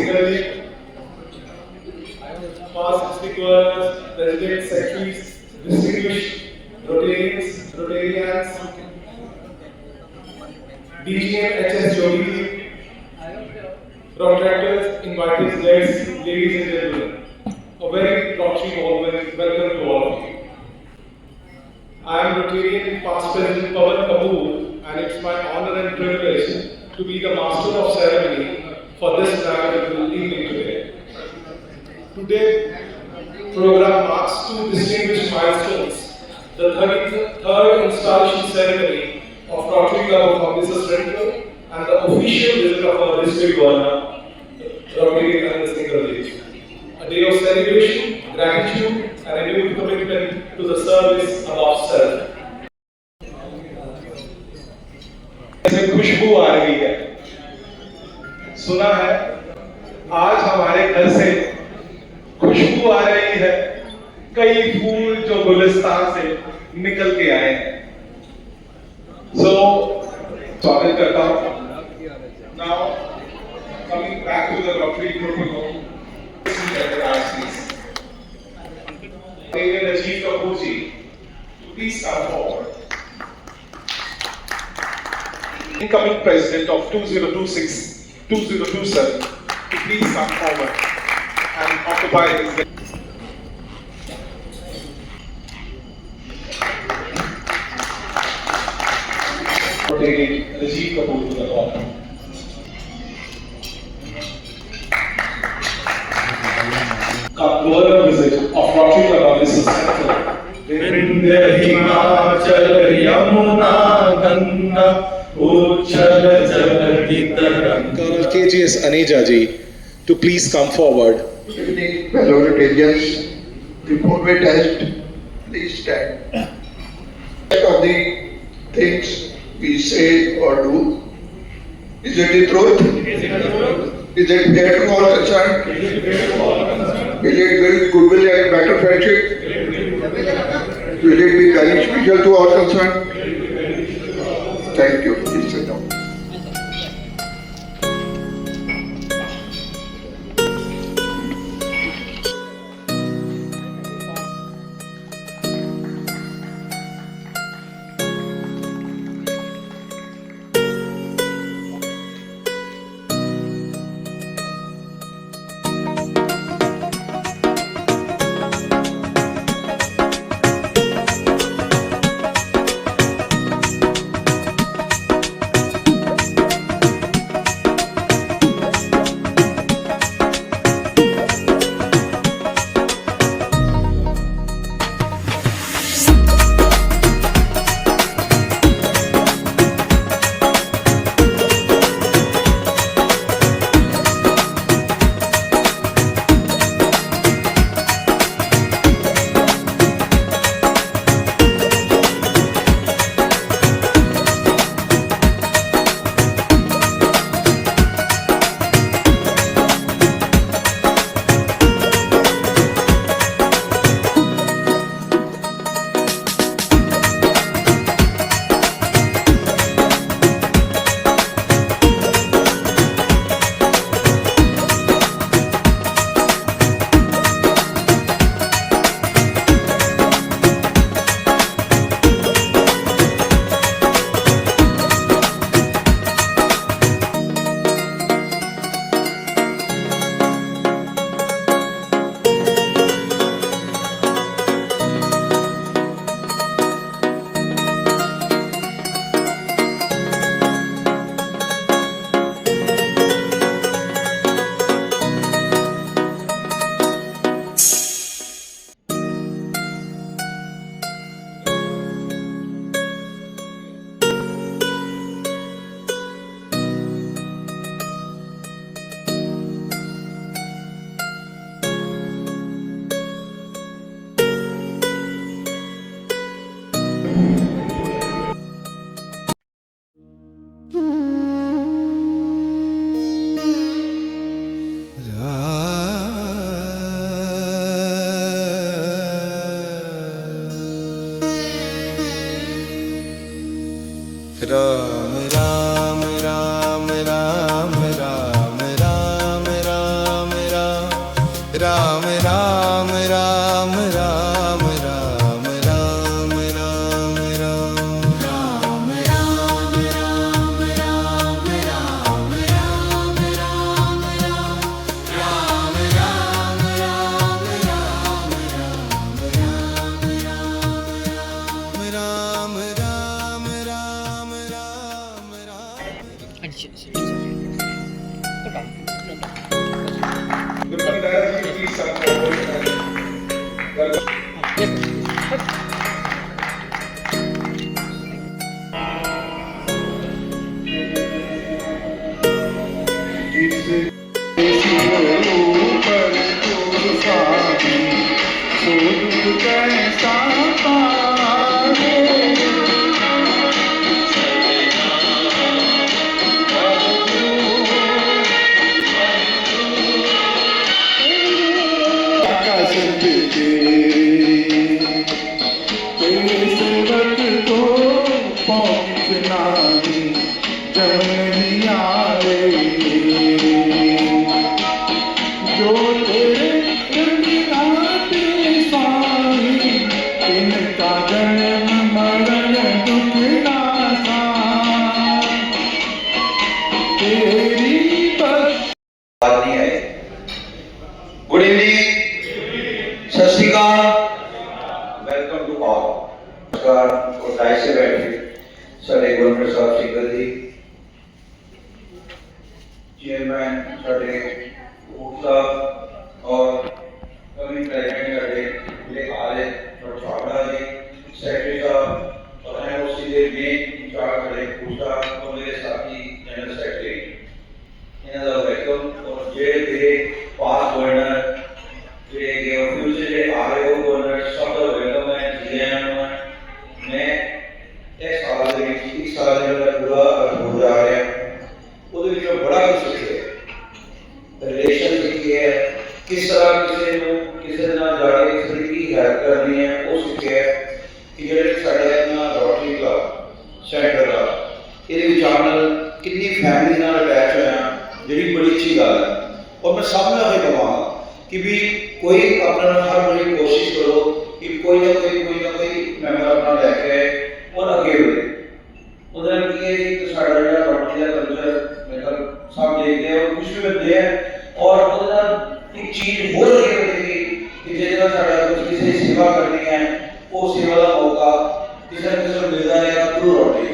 Single, past speakers, presidents, secretaries, distinguished Rotarians, DGM, HS Jogi, Contractors, invited guests, ladies and gentlemen. A very Rotary welcome to all of you. I am Rotarian past President Pawan Kapoor, and it's my honor and privilege to be the master of ceremony for this memorable evening today. Today's program marks two distinguished milestones: the 33rd installation ceremony of Rotary Club of Amritsar Central and the official visit of our district governor, Rotary Anand Singh Rajesh. A day of celebration, gratitude, and a new commitment to the service above self. इसमें खुशबू आ रही है। सुना है आज हमारे घर से खुशबू आ रही है, कई फूल जो गुलिस्तान से निकल के आए हैं। स्वागत करता हूं। Now coming back to the Rotary protocol, Rajiv Kapoor ji, please come forward. Incoming President of 2026-2027, please come forward and occupy his. Rajiv Kapoor to the call. Governor visit of Rotary Club Amritsar Central. Vindhya Himachal Yamuna Ganga Uchal Jaladi Taranga. Colonel KGS Aneja ji to please come forward. Good evening, fellow Rotarians. Before we test, please stand. Of the things we say or do, is it the truth? Is it fair to all concerned? Will it build goodwill and better friendship? Will it be beneficial to all concerned? Thank you. Please sit down. Ram Ram Ram Ram Ram Ram Ram Ram Ram Ram Ram Ram Deputy Director, please come forward and welcome. ऊपर तूफानी सो दुख कैसा पारे आकाश पे इस वक्त को पहुंचना ही जब नहीं आए जो तेरे जगराते स्वामी इनका जन्म मरण दुख नासा तेरी बस बात नहीं आई। गुड इवनिंग, सत श्री अकाल, वेलकम टू ऑल। नमस्कार और दाई से बैठे साढ़े गवर्नर साहब सिंगल जी, चेयरमैन साढ़े कोट साहब और कभी प्रेसिडेंट साढ़े जिले आले और छाबड़ा जी, सेक्रेटरी साहब और एनओसी के मेन इंचार्ज साढ़े कोट साहब और मेरे साथी जनरल सेक्रेटरी, इन्हां दा वेलकम। और जेड़े मेरे पास गवर्नर जेड़े गए फ्यूचर जेड़े आ रहे हो गवर्नर सब दा वेलकम है जी आयां नूं। मैं इस साल दे विच इस साल जेड़ा पूरा हो जा रहा है ਉਹਦੇ ਵਿੱਚੋਂ ਬੜਾ ਕੁਝ ਸਿੱਖਿਆ। ਰਿਲੇਸ਼ਨ ਸਿੱਖੀ ਹੈ, ਕਿਸ ਤਰ੍ਹਾਂ ਕਿਸੇ ਨਾਲ ਜਾ ਕੇ ਕਿਸੇ ਦੀ ਕੀ ਹੈਲਪ ਕਰਨੀ ਹੈ ਉਹ ਸਿੱਖਿਆ। ਕਿ ਜਿਹੜੇ ਸਾਡੇ ਆਪਣਾ ਰੋਟਰੀ ਕਲੱਬ ਸੈਂਟਰ ਦਾ ਇਹਦੇ ਵਿੱਚ ਆਉਣ ਕਿੰਨੀ ਫੈਮਿਲੀ ਨਾਲ ਅਟੈਚ ਹੋਇਆ, ਜਿਹੜੀ ਬੜੀ ਅੱਛੀ ਗੱਲ ਹੈ। और मैं सब में ये कहांगा कि भी कोई अपना हर बड़ी कोशिश करो कि कोई ना कोई मेंबर अपना लेके आए और आगे बढ़े। उधर की है कि साढ़ा जो रॉटरी का कल्चर मेरे सब देखते हैं और खुश भी होते हैं। और उधर एक चीज हो रही है कि जितना साढ़ा कुछ किसी सेवा करनी है वो सेवा का मौका किसी न किसी मिलता है थ्रू रॉटरी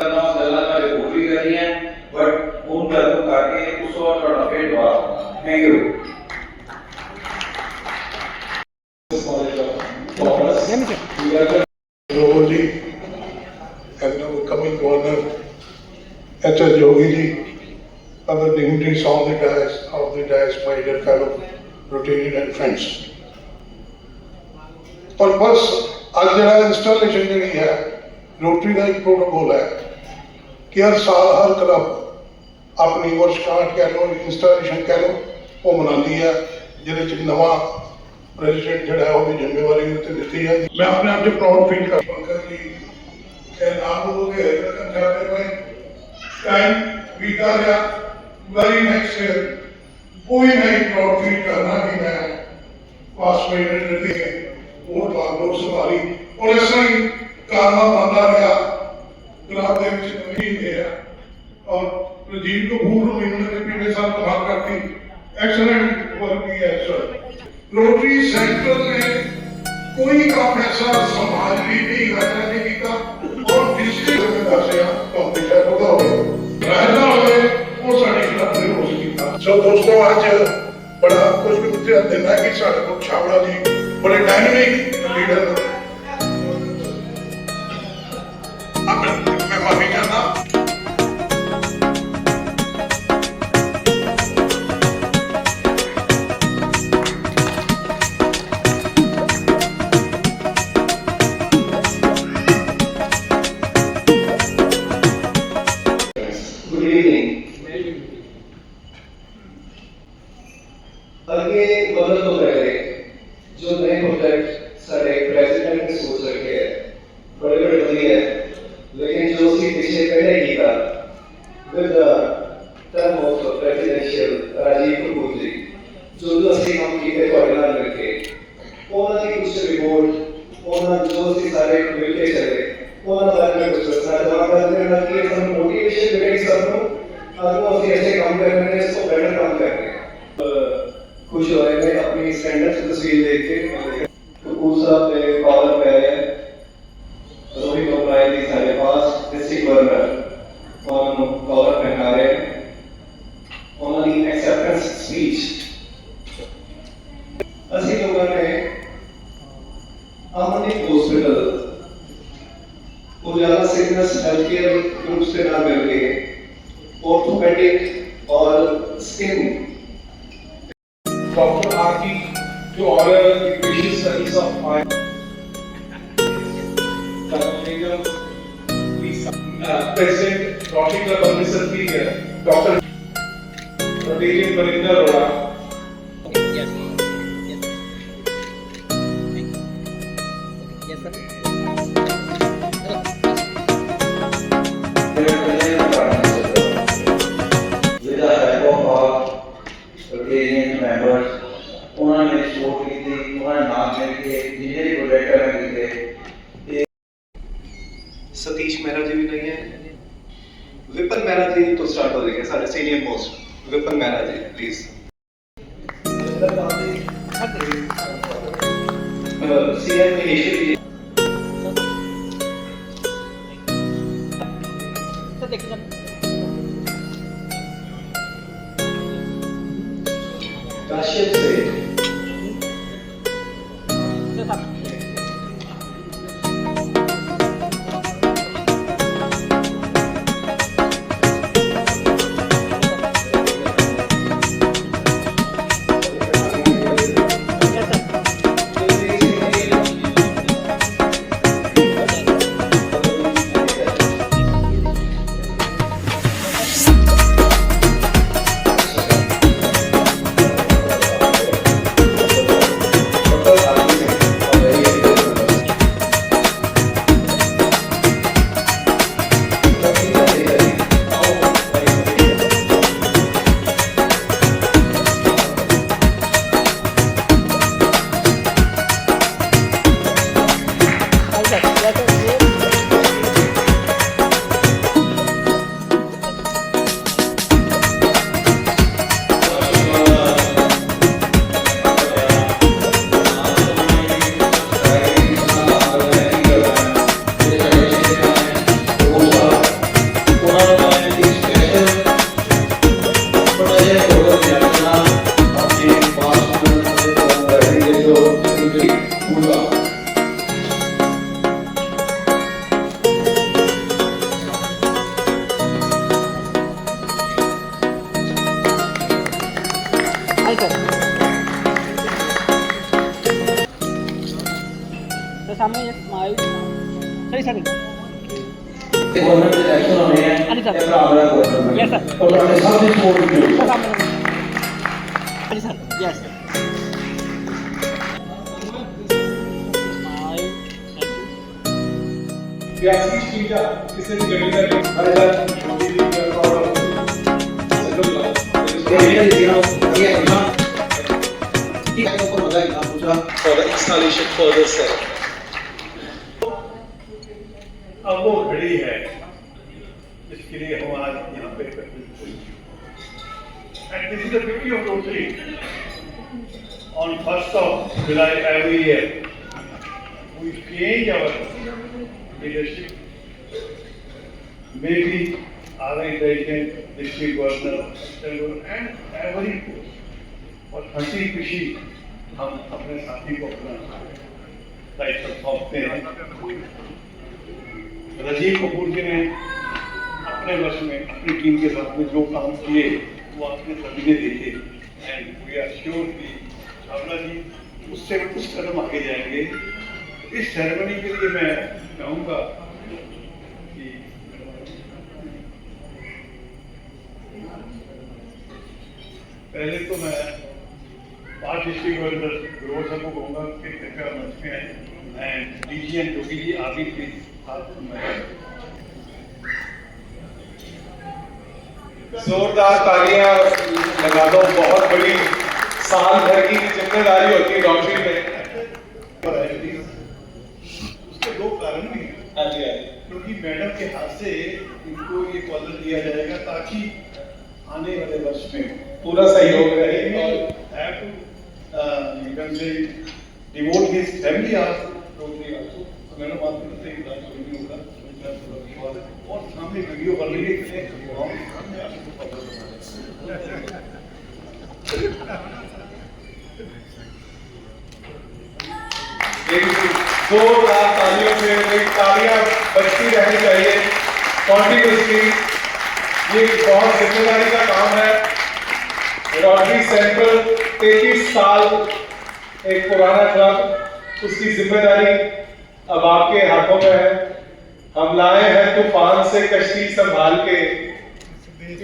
करना गल्ला का रिपोर्ट भी करनी है बट उन गल्लों करके उस और थोड़ा पेट बाहर। Thank you. Jogi and our coming governor, H.S. Jogi ji, other dignitaries on the dais, my dear fellow Rotarian and friends. और बस आज जरा इंस्टॉलेशन जी है रोटरी का एक प्रोटोकॉल है कि हर साल हर क्लब अपनी वर्षगांठ कह लो इंस्टॉलेशन कह लो वो मनाती है जिहदे च नवा प्रेसिडेंट जो है वो जिम्मेवारी दी है। मैं अपने आप से प्राउड फील कर पंकज जी आप लोगों के जाते हुए टाइम बीता गया वेरी नेक्स्ट ईयर कोई नहीं प्राउड फील करना कि मैं पास में वोट भाग संभाली और ऐसा ही कारवा बनता रहा क्लब के गया और राजीव कपूर इन्होंने पिछले साल कमाल करती एक्सलेंट वर्क किया सर। रोटरी सेंटर में कोई काम ऐसा समाज भी नहीं करने की का और डिस्ट्रिक्ट में दसिया कंपटीशन होता हो रहना होवे वो साडी क्लब ने हो सकीता। सो दोस्तों आज बड़ा कुछ दिन है कि साडे को छाबड़ा जी बड़े डायनामिक लीडर अब मैं माफी चाहता आगे बदल तो पहले जो नए प्रोजेक्ट सारे प्रेसिडेंट ने सोच रखे हैं बड़े बड़े बढ़िया है लेकिन जो उसके पीछे पहले ही था with the term of presidential Rajiv Kapoor ji जो जो असली काम किए ਤੁਹਾਡੇ ਨਾਲ ਮਿਲ ਕੇ ਉਹਨਾਂ ਦੀ ਕੁਝ ਰਿਪੋਰਟ ਉਹਨਾਂ ਜੋ ਅਸੀਂ ਸਾਰੇ ਮਿਲ ਕੇ ਚੱਲੇ ਉਹਨਾਂ ਬਾਰੇ ਮੈਂ ਕੁਝ ਦੱਸਣਾ ਚਾਹਾਂਗਾ ਜਿਹਦੇ ਨਾਲ ਕਿ ਸਾਨੂੰ ਮੋਟੀਵੇਸ਼ਨ ਮਿਲੇਗੀ ਸਭ ਨੂੰ ਅੱਗੋਂ ਅਸੀਂ ऐसे काम कर रहे हैं इसको बेटर काम कर रहे हैं खुश हो रहे हैं अपनी स्टैंडर्ड की तस्वीर देख के कपूर साहब ने कॉलर पे रोहित ओबराय जी सारे पास डिस्ट्रिक्ट गवर्नर और कॉलर पहना रहे हैं उन्होंने एक्सेप्टेंस स्पीच ਅਸੀਂ ਲੋਕਾਂ ਨੇ ਆਮਨਿਕ ਹਸਪੀਟਲ उजाला सिकनेस हेल्थ केयर ग्रुप से नाम मिल के ऑर्थोपेडिक और skin doctor Aarti to order the patient studies of my President Rotary Club Amritsar Senior Dr. Pradeep Barinder Arora. उन्होंने सपोर्ट की थी उन्होंने नाम लेके जिन्हें भी प्रोजेक्ट में थे सतीश मेहरा जी भी नहीं है विपिन मेहरा जी तो स्टार्ट हो जाएगा सारे senior most Vipin Mehra ji please CM initiative Kashif से सामने स्माइल सही सर गवर्नमेंट इलेक्शन होने हैं अली सर हमारा गवर्नमेंट यस सर और हमने सब सपोर्ट की सर सामने अली सर यस प्यासी चीजा किसी भी गली का हर जगह छोटी सी और for the installation further set. अब वो घड़ी है जिसके लिए हम आज यहाँ पे and this is the beauty of Rotary. On 1st of July every year, we change our leadership. Maybe our president, district governor, and every post. और हंसी खुशी हम अपने साथी को अपना दायित्व सौंपते हैं। राजीव कपूर जी ने अपने वर्ष में अपनी टीम के साथ में जो काम किए वो आपने सभी ने देखे एंड वी आर श्योर कि छावला जी उससे कुछ कदम आगे जाएंगे। इस सेरेमनी के लिए मैं चाहूँगा कि पहले तो मैं 5 डिस्ट्रिक्ट गवर्नर ग्रोवर साहब को कहूँगा कि कृपया मंच में आए and DG and Jogi ji आगे के साथ में जोरदार तालियां लगा दो। बहुत बड़ी साल भर की जिम्मेदारी होती है डॉक्टरी में। उसके दो कारण भी हैं। हाँ जी, हाँ जी। क्योंकि मैडम के हाथ से इनको ये कॉलर दिया जाएगा ताकि आने वाले वर्ष में पूरा सहयोग रहे और have to you can say devote his family also totally also। तो मैंने बात करते हैं इलाज नहीं होगा और सामने वीडियो बन रही है कि हम सामने आपको पता जोरदार तालियों से एक तालियां बजती रहनी चाहिए कॉन्टिन्यूसली। ये बहुत जिम्मेदारी का काम है। रोटरी सेंट्रल 33 साल एक पुराना क्लब, उसकी जिम्मेदारी अब आपके हाथों में है। हम लाए हैं तूफान से कश्ती संभाल के,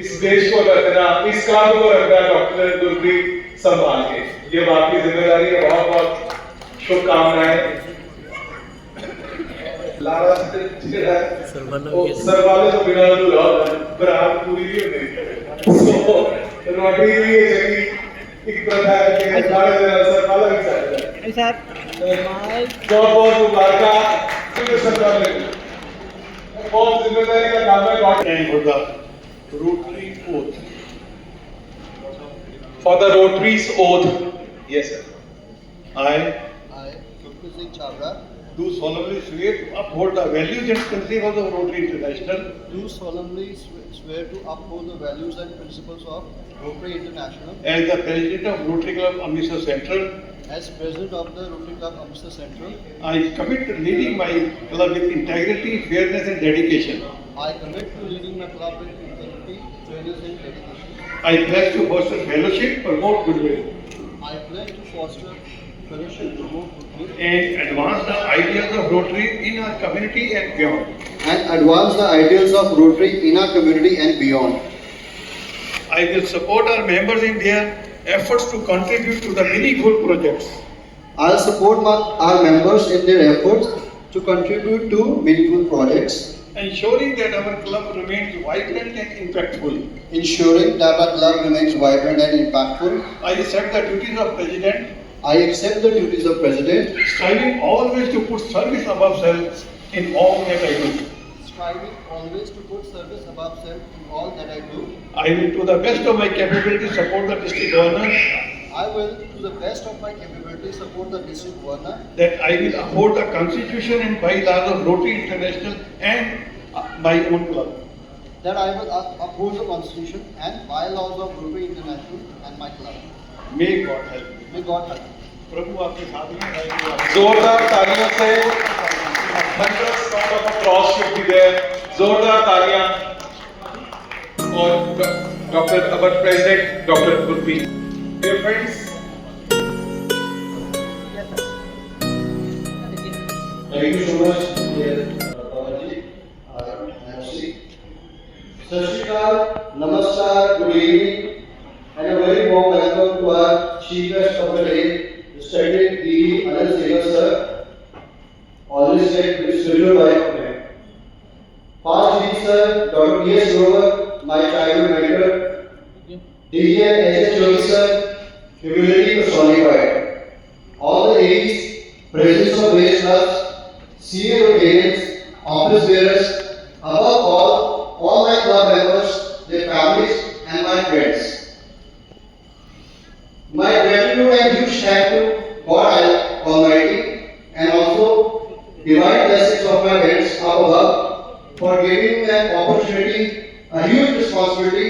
इस देश को रखना, इस क्लब को रखना डॉक्टर गुरप्रीत संभाल के, ये आपकी जिम्मेदारी है। बहुत बहुत शुभकामनाएं। लारा सर वाले तो बिना बराबर पूरी नहीं होती। रोटरी ये जगह एक प्रथा है कि सारे सर वाला भी चाहिए। सर बहुत बहुत मुबारक सरकार ने, बहुत जिम्मेदारी का काम है। and for the Rotary oath। For the Rotary's oath, yes sir. I I, Dr. Singh Chabra, do solemnly swear to uphold the values and principles of Rotary International do solemnly swear to uphold the values and principles of Rotary International. as the President of Rotary Club Amritsar Central. As President of the Rotary Club Amritsar Central, I commit to leading my club with integrity, fairness and dedication. I commit to leading my club with integrity, fairness and dedication. I pledge to foster fellowship, promote goodwill, I pledge to foster fellowship, promote goodwill, and advance the ideals of Rotary in our community and beyond. and advance the ideals of Rotary in our community and beyond. I will support our members in their efforts to contribute to the meaningful projects. I'll support our members in their efforts to contribute to meaningful projects, Ensuring that our club remains vibrant and impactful. ensuring that our club remains vibrant and impactful. I accept the duties of President, I accept the duties of President, striving always to put service above self in all that I do. striving always to put service above self in all that I do. I will to the best of my capability support the district governor, I will, to the best of my capability, support the district governor, that I will uphold the constitution and bylaws of Rotary International and my own club. that I will uphold the constitution and bylaws of Rotary International and my club. May God help me. May God help me. प्रभु आपके साथ में है। जोरदार तालियों से hundreds round of applause should be there. जोरदार तालियां और doctor our president doctor Gurpreet. Dear friends, Thank you so much, dear Babaji, MC. Sat Shri Akal, Namaskar, good evening, and a very warm welcome to our chief guest of the day, Respected D. Anand Sehgal sir, always said spiritual wife of man. Past D. Sir, Dr. D.S. Grover, my childhood mentor, DJ H.S. Jogi sir, humility personified. All the ladies, presidents of various clubs, senior Rotarians, office bearers, above all my club members, their families, and my friends. My gratitude and huge thanks to God Almighty and also divine blessings of my parents up above for giving me an opportunity, a huge responsibility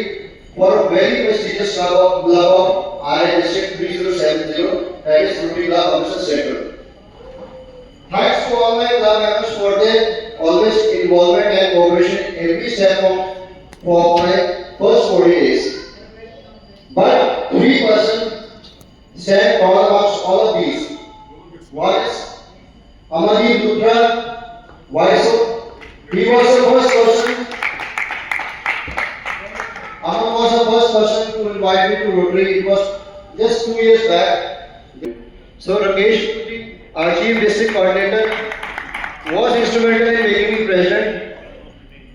for a very prestigious club of RI District 3070, that is Rotary Club Amritsar Central. Thanks to all my club members for their always involvement and cooperation every step for my first 40 days. But three persons stand tall amongst all of these. One is Amardeep Luthra. Why so? He was the first person. Amar was the first person to invite me to Rotary. It was just 2 years back. So Rakesh, our chief district coordinator, was instrumental in making me president.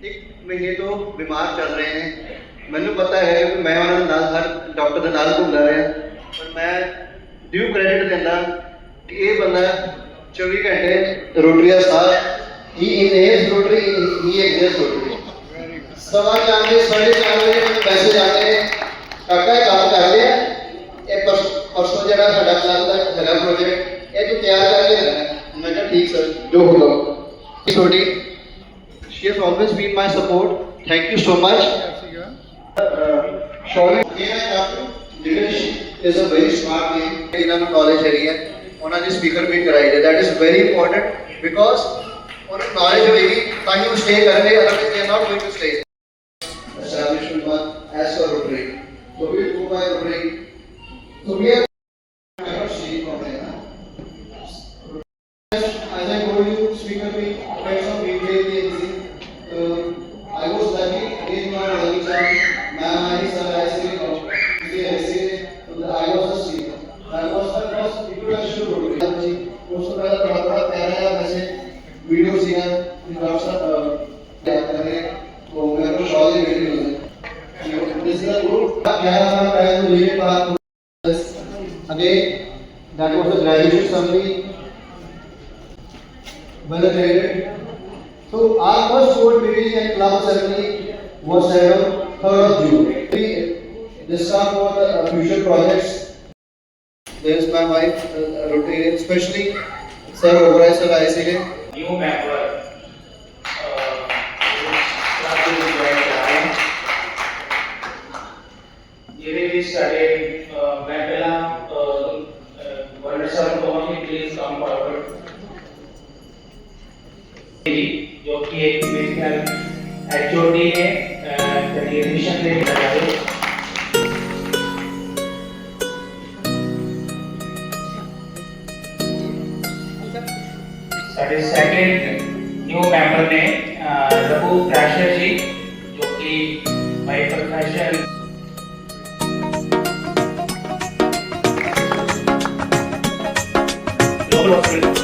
एक महीने तो बीमार चल रहे हैं, मैंने पता है कि मैं और दनाल हर डॉक्टर दनाल को बुला रहे हैं, पर मैं ड्यू क्रेडिट देना कि ये बंदा 24 घंटे रोटरी का साथ ही इनहेल्स रोटरी ही एक्सेस रोटरी सवा 4 बजे 4:30 बजे मैसेज आते काका काम कर रहे हैं ये परसों जरा साडा क्लास का हैगा प्रोजेक्ट ये तो तैयार करके रखना मैं कहा ठीक सर जो होगा छोटी she has always been my support thank you so much Shauri leadership is a very smart name ਇਹਨਾਂ ਨੂੰ knowledge ਹੈਗੀ ਹੈ ਉਹਨਾਂ ਦੀ ਸਪੀਕਰ ਮੀਟ ਕਰਾਈ ਹੈ that is very important because ਉਹਨਾਂ ਨੂੰ knowledge ਹੋਏਗੀ ਤਾਂ ਹੀ ਉਹ stay ਕਰਨਗੇ otherwise they are not going to stay establishment one as for Rotary so we go by Rotary so we are not seeing from there as I told you speaker meet friends of retail I was lucky in my early time I was a speaker I was the first introduction to Rotary उसको पहले थोड़ा प्यारा वैसे video सीखा doctor करने तो मेरे को शॉल ही मिली मुझे दिस इज अ गुड क्या मैं पहले तो ये बात again that was the graduation summary well attended so our first board meeting and club assembly was held on 3rd of June we discussed about the future projects there is my wife Rotary especially sir Oberoi sir ICA new member we started Bangala Vanessa Tommy please come forward जो कि एक medical HOD है admission लेके आया है साढ़े second new member ने Raghu crasher जी जो कि by profession global hospital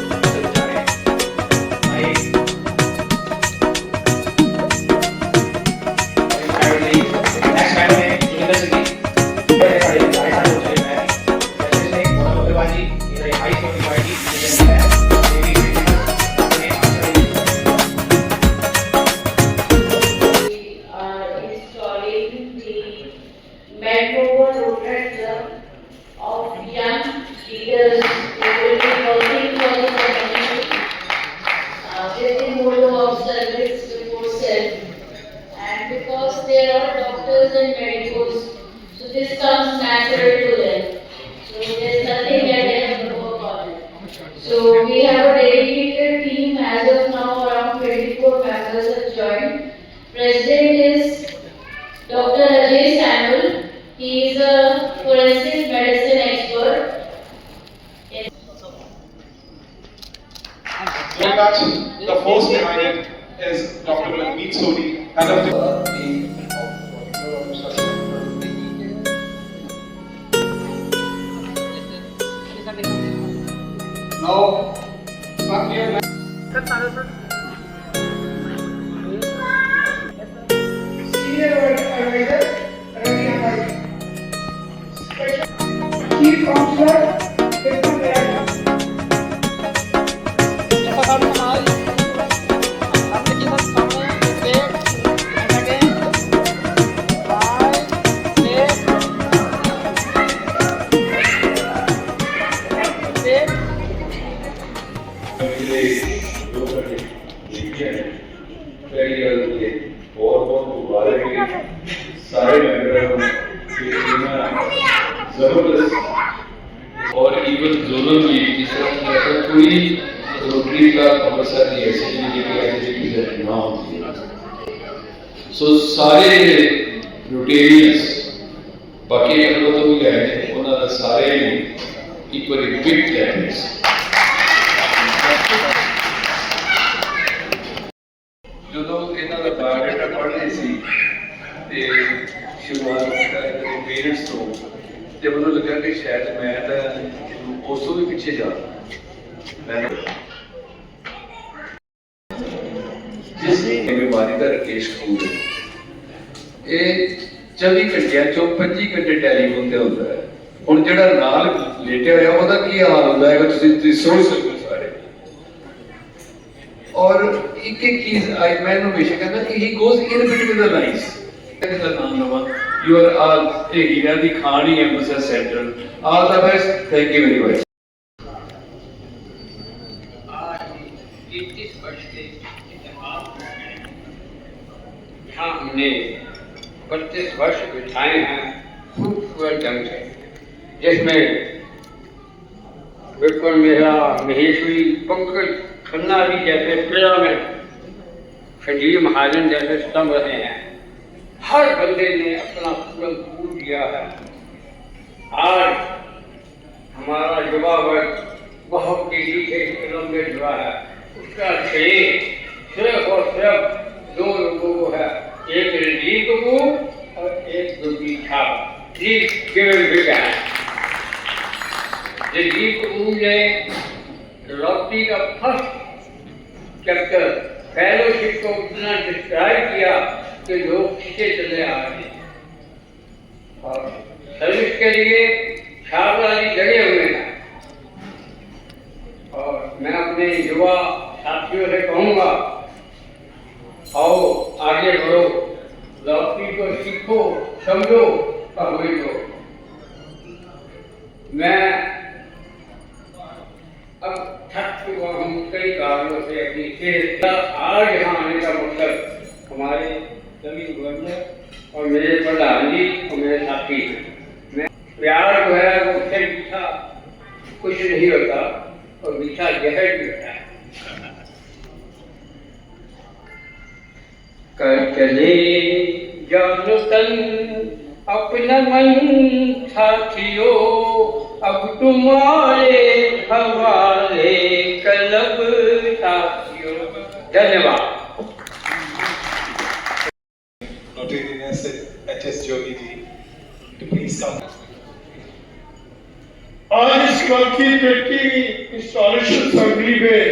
The force behind it is Dr. Meet Sodi and now not here senior advisor Ravi Amai chief counselor और इवन जोनल भी जिस तरह कोई रोटरी का अवसर नहीं है ना होती है सो सारे रोटेरियंस बाकी लोग तो भी गए उन्होंने सारे एक बार बिग कैंडिडेट्स जो इन्हों का बायोडाटा पढ़ रहे थे शुरुआत पेरेंट्स तो जब उन्होंने लगा कि शायद मैं उस तो भी पीछे जा जिस बीमारी का राकेश कपूर ये 24 घंटे 25 घंटे टैलीफोन से होता है ਹੁਣ ਜਿਹੜਾ ਨਾਲ ਲੇਟਿਆ ਹੋਇਆ ਉਹਦਾ ਕੀ ਹਾਲ ਹੁੰਦਾ ਹੈਗਾ ਤੁਸੀਂ ਸੋਚ ਸਕਦੇ ਹੋ ਸਾਰੇ। ਔਰ ਇੱਕ ਇੱਕ ਚੀਜ਼ ਮੈਂ ਇਹਨੂੰ ਹਮੇਸ਼ਾ ਕਹਿੰਦਾ ਕਿ he goes in between the lines. ਇਹਦਾ ਨਾਮ ਲਵਾਂ ਯੂ ਆਰ ਆਲ ਇਹ ਹੀਰਾ ਦੀ ਖਾਣੀ ambassador centre all the best. Thank you very much. यहाँ हमने 32 वर्ष बिताए हैं खूबसूरत ढंग से, जिसमें बिल्कुल मेरा महेश्वरी पंकज खन्ना जी जैसे प्रिया में संजीव महाजन जैसे स्तंभ रहे हैं। हर बंदे ने अपना पूरा पूर दिया है। आज हमारा युवा वर्ग बहुत तेजी से फिल्म में जुड़ा है। उसका श्रेय सिर्फ और सिर्फ दो लोगों को है, एक रणजीत कपूर और एक गुरजीत ठाकुर जी केवल बिक है। रणजीत कपूर ने लॉटरी का फर्स्ट चैप्टर फेलोशिप को इतना डिस्क्राइब किया कि लोग खींचे चले आ रहे हैं और सर्विस के लिए छात्रा जी लगे हुए हैं। और मैं अपने युवा साथियों से कहूँगा, आओ आगे बढ़ो, लॉटरी को सीखो, समझो और समझो। मैं अब थक चुका हूँ कई कारणों से अपनी आज यहाँ आने का मतलब हमारे सभी गवर्नर और मेरे प्रधान जी और मेरे साथी हैं। मैं प्यार जो है वो उससे मीठा कुछ नहीं होता और मीठा जहर भी होता है। कर चले जानो तन अपना मन साथियों, अब तुम्हारे हवाले कलब साथियों। धन्यवाद। Notarius H.S. Jogi ji, to please come. आज इस कल की बेटी इंस्टॉलेशन असेंबली में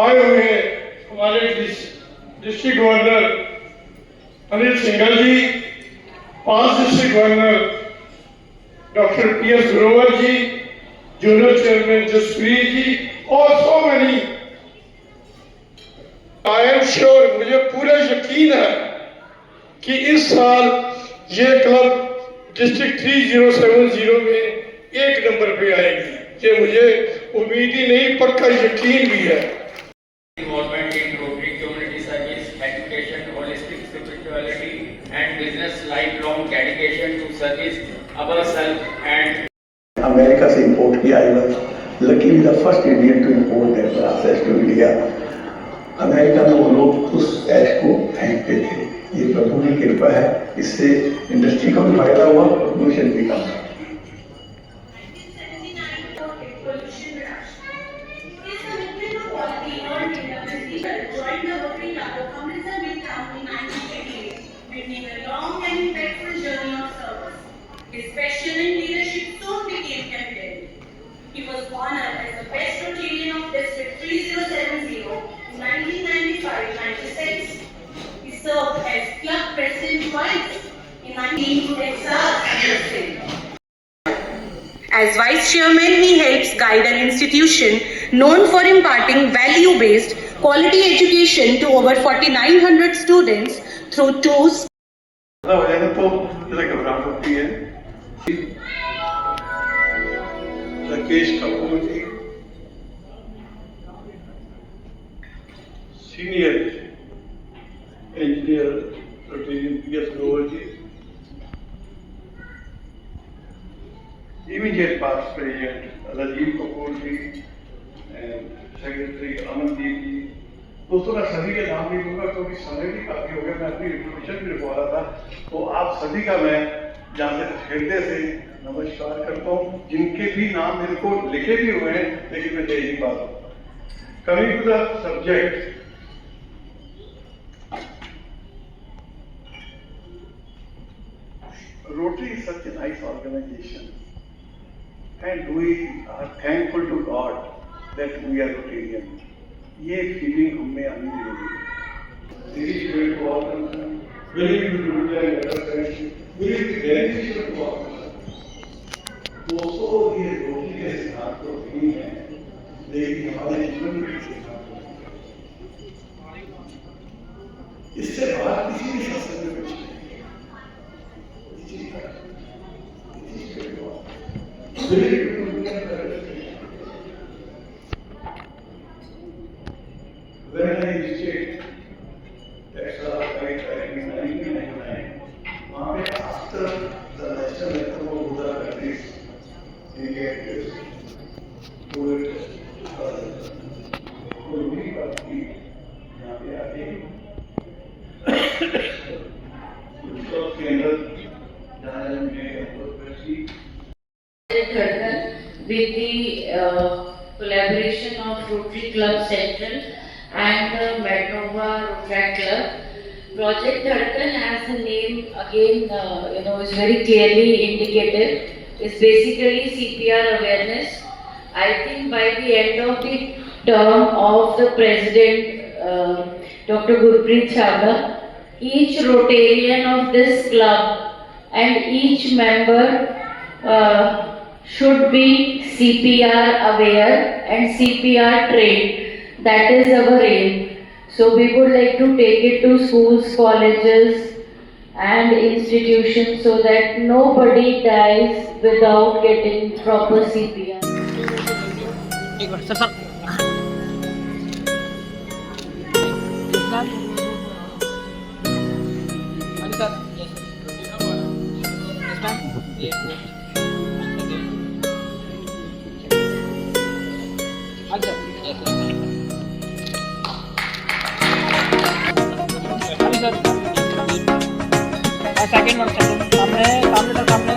आए हुए हमारे district governor Anil Singhal ji, 5 district governor doctor P S. Grover ji, zonal chairman Jaspreet ji और so many. I am sure, मुझे पूरा यकीन है कि इस साल ये क्लब डिस्ट्रिक्ट 3070 में 1 नंबर पे आएगी। ये मुझे उम्मीद ही नहीं, पक्का यकीन भी है। Involvement in Rotary community service, education, holistic spirituality, and business lifelong dedication to service ourselves and America से इंपोर्ट किया। I was luckily the first Indian to import that process to India. America में वो लोग उस ऐश को फेंकते थे। ये प्रभु की कृपा है, इससे इंडस्ट्री का भी फायदा हुआ, प्रदूषण भी कम। His passion and leadership soon became evident. He was honored as the best Rotarian of District 3070 in 1995-96. He served as club president twice in 1996. As vice chairman, he helps guide an institution known for imparting value-based quality education to over 4,900 students through 2 हो जाए तो जरा घबराहट होती है। Rakesh Kapoor ji, senior engineer Rotarian P S. Grover ji, immediate past president Rajiv Kapoor ji, secretary Amandeep ji. दोस्तों मैं सभी के नाम नहीं लूंगा क्योंकि समय भी काफी हो गया। मैं अपनी इंट्रोडक्शन भी लिखवा रहा था, तो आप सभी का मैं जहाँ से हृदय से नमस्कार करता हूँ, जिनके भी नाम मेरे को लिखे भी हुए हैं लेकिन मैं दे नहीं पा रहा हूँ। Coming to the subject, Rotary is such a nice organization and we are thankful to God that we are Rotarian. ये फीलिंग हमें आनी जरूरी है। This is going to all concern, willing to do that, will be beneficial to all concern. दोस्तों ये रोटी के सिद्धांत तो नहीं है, लेकिन हमारे जीवन के सिद्धांत हैं। इससे बाहर किसी भी शास्त्र में कुछ नहीं है। When I visited Texas in 1999, वहाँ पे after the national anthem of Buddha countries, Indian is COVID कोई भी बात की यहाँ पे आके उत्सव के अंदर जाने में with the collaboration of Rotary Club Central and the Metnova Rotary Club. Project Dhadkan has the name again, is very clearly indicated. It's basically CPR awareness. I think by the end of the term of the President, Dr. Gurpreet Chhabra, each Rotarian of this club and each member should be CPR aware and CPR trained. That is our aim. So we would like to take it to schools, colleges and institutions so that nobody dies without getting proper CPR. एक बार sir second one सामने सामने sir सामने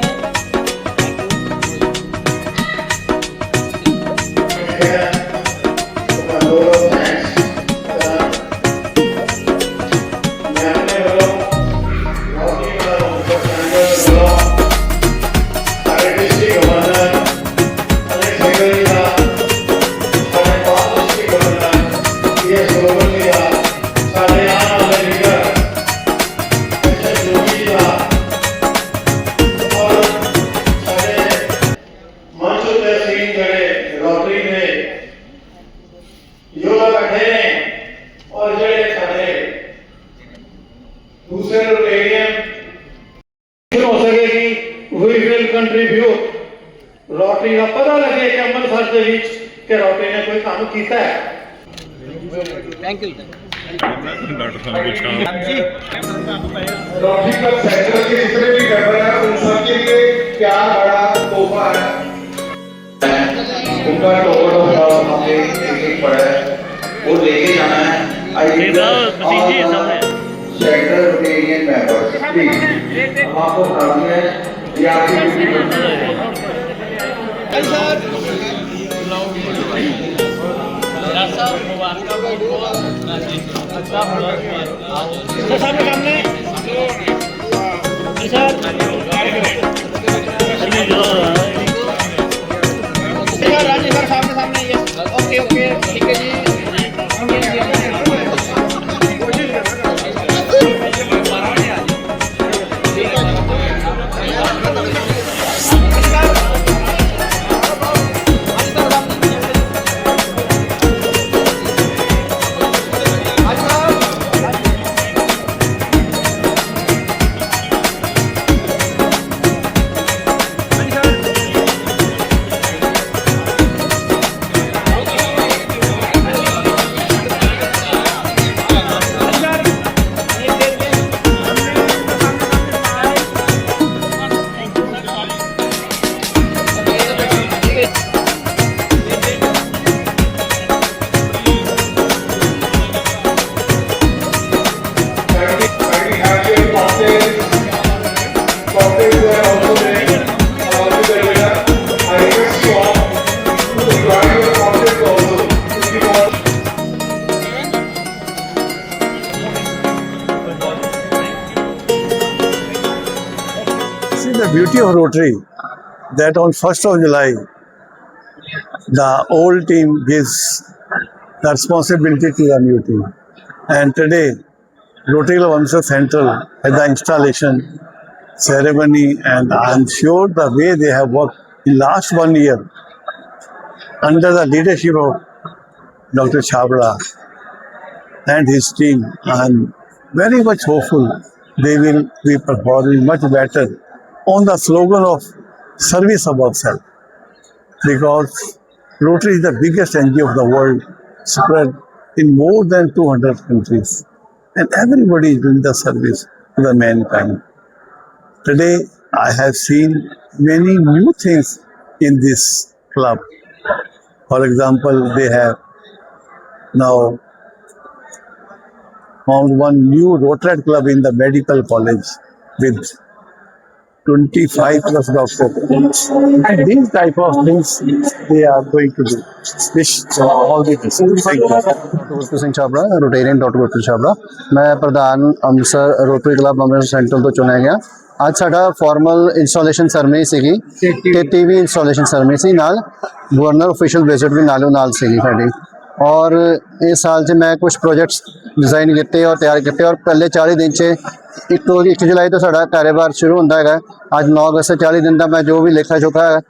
दूसरे Rotarian हो सकेगी we will contribute rotary का पता लगे कि अमृतसर के बीच के रोटरी ने कोई काम किया है। Thank you rotary club central के जितने भी मेंबर हैं उन सबके लिए क्या बड़ा तोहफा है। उनका टोकन ऑफ हमने एक पड़ा है वो लेके जाना है। सेंट्रल रोटेरियन मेंबर्स प्लीज हम आपको करानी है ये आपकी ड्यूटी बनती है। राजीव सर सामने सामने ओके ओके ठीक है जी The beauty of Rotary that on 1st of July the old team gives the responsibility to the new team, and today Rotary Club Amritsar Central had the installation ceremony, and I am sure the way they have worked In last 1 year, under the leadership of Dr. Chhabra and his team, I am very much hopeful they will be performing much better on the slogan of service above self. Because Rotary is the biggest NGO of the world, spread in more than 200 countries. And everybody is doing the service to the mankind. Today, I have seen many new things in this club. For example, they have now found one new Rotary club in the medical college with 25 plus doctors. And these type of things they are going to do. Wish all the best. Thank you. Gurpreet Singh Chhabra, Rotarian doctor Gurpreet Chhabra. ਮੈਂ ਪ੍ਰਧਾਨ Amritsar rotary club Amritsar central ਤੋਂ ਚੁਣਿਆ ਗਿਆ। ਅੱਜ ਸਾਡਾ formal installation ceremony ਸੀਗੀ, 33ਵੀਂ installation ceremony ਸੀ, ਨਾਲ governor official visit ਵੀ ਨਾਲ ਸੀਗੀ ਸਾਡੀ। ਔਰ ਇਸ ਸਾਲ 'ਚ ਮੈਂ ਕੁਝ ਪ੍ਰੋਜੈਕਟਸ ਡਿਜ਼ਾਈਨ ਕੀਤੇ ਔਰ ਤਿਆਰ ਕੀਤੇ ਔਰ ਪਹਿਲੇ 40 ਦਿਨ 'ਚ 1 ਜੁਲਾਈ ਤੋਂ ਸਾਡਾ ਕਾਰੋਬਾਰ ਸ਼ੁਰੂ ਹੁੰਦਾ ਹੈਗਾ। ਅੱਜ 9 ਅਗਸਤ 40 ਦਿਨ ਦਾ ਮੈਂ ਜੋ ਵੀ ਲੇਖਾ ਜੋਖਾ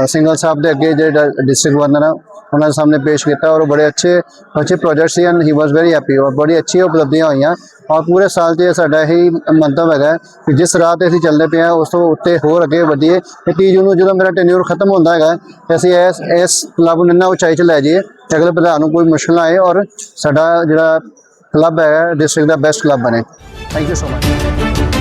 ਸਿੰਗਲ ਸਾਹਿਬ ਦੇ ਅੱਗੇ ਜਿਹੜੇ ਡਿਸਟ੍ਰਿਕਟ ਗਵਰਨਰ ਆ ਉਹਨਾਂ ਦੇ ਸਾਹਮਣੇ ਪੇਸ਼ ਕੀਤਾ ਔਰ ਬੜੇ ਅੱਛੇ project C and he was very happy ਔਰ ਬੜੀ ਅੱਛੀ ਉਪਲਬਧੀਆਂ ਹੋਈਆਂ। ਔਰ ਪੂਰੇ ਸਾਲ 'ਚ ਸਾਡਾ ਇਹੀ ਮੰਤਵ ਹੈਗਾ ਕਿ ਜਿਸ ਰਾਹ 'ਤੇ ਅਸੀਂ ਚੱਲਦੇ ਪਏ ਹਾਂ ਉਸ ਤੋਂ ਉੱਤੇ ਹੋਰ ਅੱਗੇ ਵਧੀਏ ਤੇ 30 ਜੂਨ ਨੂੰ ਜਦੋਂ ਮੇਰਾ ਟੈਨਿਓਰ ਖਤਮ ਹੁੰਦਾ ਹੈਗਾ ਤੇ ਅਸੀਂ ਇਸ ਕਲੱਬ ਨੂੰ ਇੰਨਾ ਉਚਾਈ 'ਚ ਲੈ ਜਾਈਏ ਕਿ ਅਗਲੇ ਪ੍ਰਧਾਨ ਨੂੰ ਕੋਈ ਮੁਸ਼ਕਿਲ ਨਾ ਆਏ ਔਰ ਸਾਡਾ ਜਿਹੜਾ ਕਲੱਬ ਹੈਗਾ ਡਿਸਟ੍ਰਿਕਟ ਦਾ ਬੈਸਟ ਕਲੱਬ ਬਣੇ। Thank you so much.